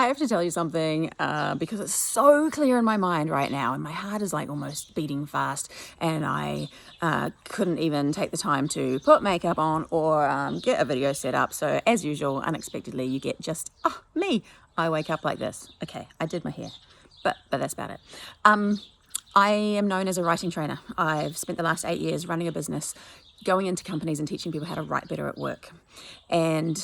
I have to tell you something because it's so clear in my mind right now, and my heart is like almost beating fast, and I couldn't even take the time to put makeup on or get a video set up. So as usual, unexpectedly, you get just me. I wake up like this. Okay, I did my hair, but that's about it. I am known as a writing trainer. I've spent the last 8 years running a business, going into companies and teaching people how to write better at work. And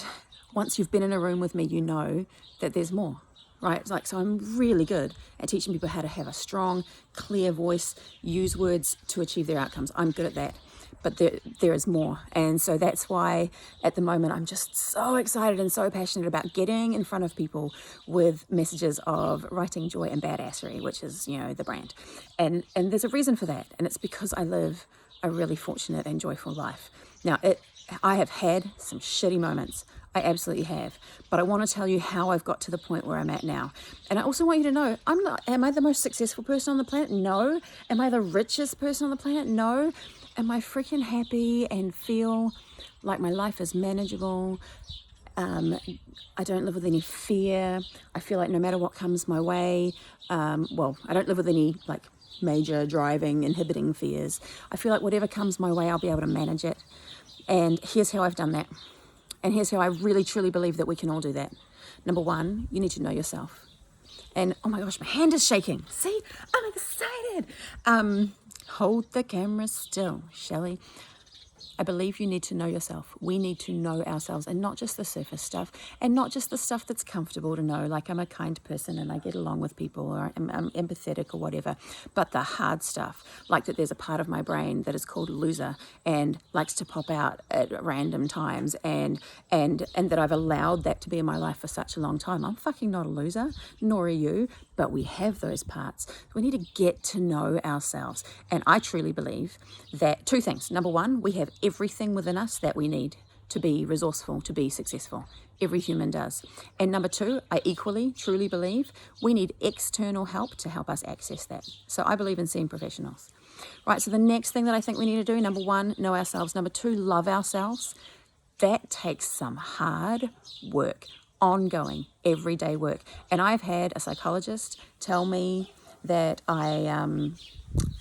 once you've been in a room with me, you know that there's more, right? It's like, so I'm really good at teaching people how to have a strong, clear voice, use words to achieve their outcomes. I'm good at that. But there is more. And so that's why at the moment I'm just so excited and so passionate about getting in front of people with messages of writing joy and badassery, which is, you know, the brand. And there's a reason for that. And it's because I live a really fortunate and joyful life. Now, I have had some shitty moments. I absolutely have. But I want to tell you how I've got to the point where I'm at now. And I also want you to know, am I the most successful person on the planet? No. Am I the richest person on the planet? No. Am I freaking happy and feel like my life is manageable? I don't live with any fear. I feel like no matter what comes my way, I don't live with any like major driving, inhibiting fears. I feel like whatever comes my way, I'll be able to manage it. And here's how I've done that. And here's how I really, truly believe that we can all do that. Number one, you need to know yourself. And oh my gosh, my hand is shaking. See, I'm excited. Hold the camera still, Shelley. I believe you need to know yourself. We need to know ourselves, and not just the surface stuff, and not just the stuff that's comfortable to know, like I'm a kind person and I get along with people, or I'm empathetic or whatever, but the hard stuff, like that there's a part of my brain that is called loser and likes to pop out at random times, and that I've allowed that to be in my life for such a long time. I'm fucking not a loser, nor are you, but we have those parts. We need to get to know ourselves. And I truly believe that two things. Number one, we have everything within us that we need to be resourceful, to be successful. Every human does. And number two, I equally, truly believe we need external help to help us access that. So I believe in seeing professionals. Right, so the next thing that I think we need to do, number one, know ourselves. Number two, love ourselves. That takes some hard work. Ongoing, everyday work. And I've had a psychologist tell me that I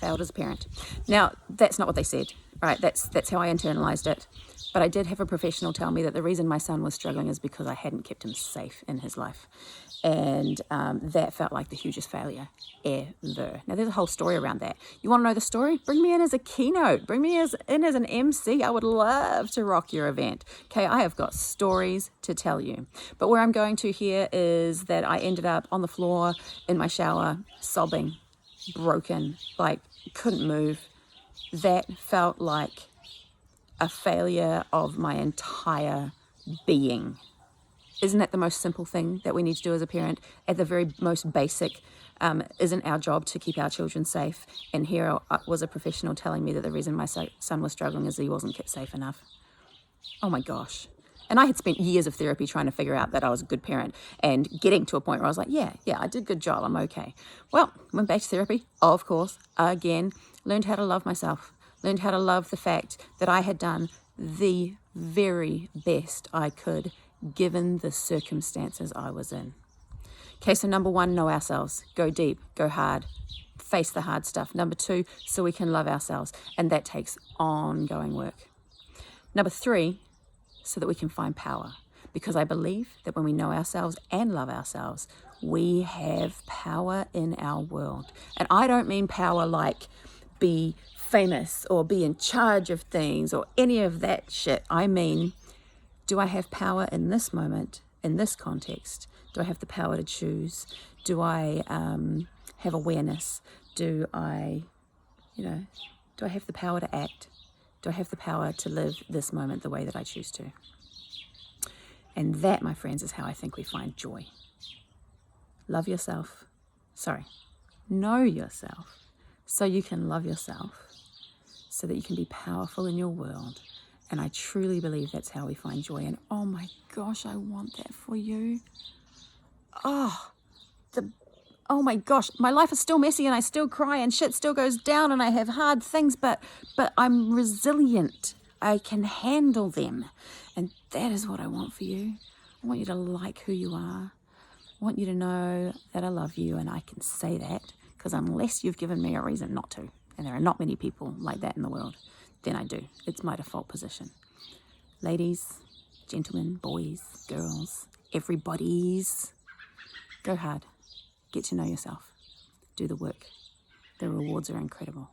failed as a parent. Now, that's not what they said, right? That's how I internalized it. But I did have a professional tell me that the reason my son was struggling is because I hadn't kept him safe in his life. And that felt like the hugest failure ever. Now, there's a whole story around that. You want to know the story? Bring me in as a keynote. Bring me in as an MC. I would love to rock your event. Okay, I have got stories to tell you. But where I'm going to here is that I ended up on the floor in my shower, sobbing, broken, like couldn't move. That felt like a failure of my entire being. Isn't that the most simple thing that we need to do as a parent? At the very most basic, isn't our job to keep our children safe? And here was a professional telling me that the reason my son was struggling is he wasn't kept safe enough. Oh my gosh. And I had spent years of therapy trying to figure out that I was a good parent and getting to a point where I was like, yeah, I did a good job. I'm okay. Well, went back to therapy, of course, again, learned how to love myself, learned how to love the fact that I had done the very best I could given the circumstances I was in. Okay, so number one, know ourselves. Go deep, go hard, face the hard stuff. Number two, so we can love ourselves. And that takes ongoing work. Number three, so that we can find power. Because I believe that when we know ourselves and love ourselves, we have power in our world. And I don't mean power like be famous or be in charge of things or any of that shit. I mean, do I have power in this moment, in this context? Do I have the power to choose? Do I have awareness? Do I have the power to act? Do I have the power to live this moment the way that I choose to? And that, my friends, is how I think we find joy. Love yourself. Know yourself so you can love yourself, so that you can be powerful in your world. And I truly believe that's how we find joy. And oh my gosh, I want that for you. Oh my gosh, my life is still messy and I still cry and shit still goes down and I have hard things, but I'm resilient. I can handle them. And that is what I want for you. I want you to like who you are. want you to know that I love you, and I can say that because unless you've given me a reason not to, and there are not many people like that in the world, then I do. It's my default position. Ladies, gentlemen, boys, girls, everybody's, go hard. Get to know yourself. Do the work. The rewards are incredible.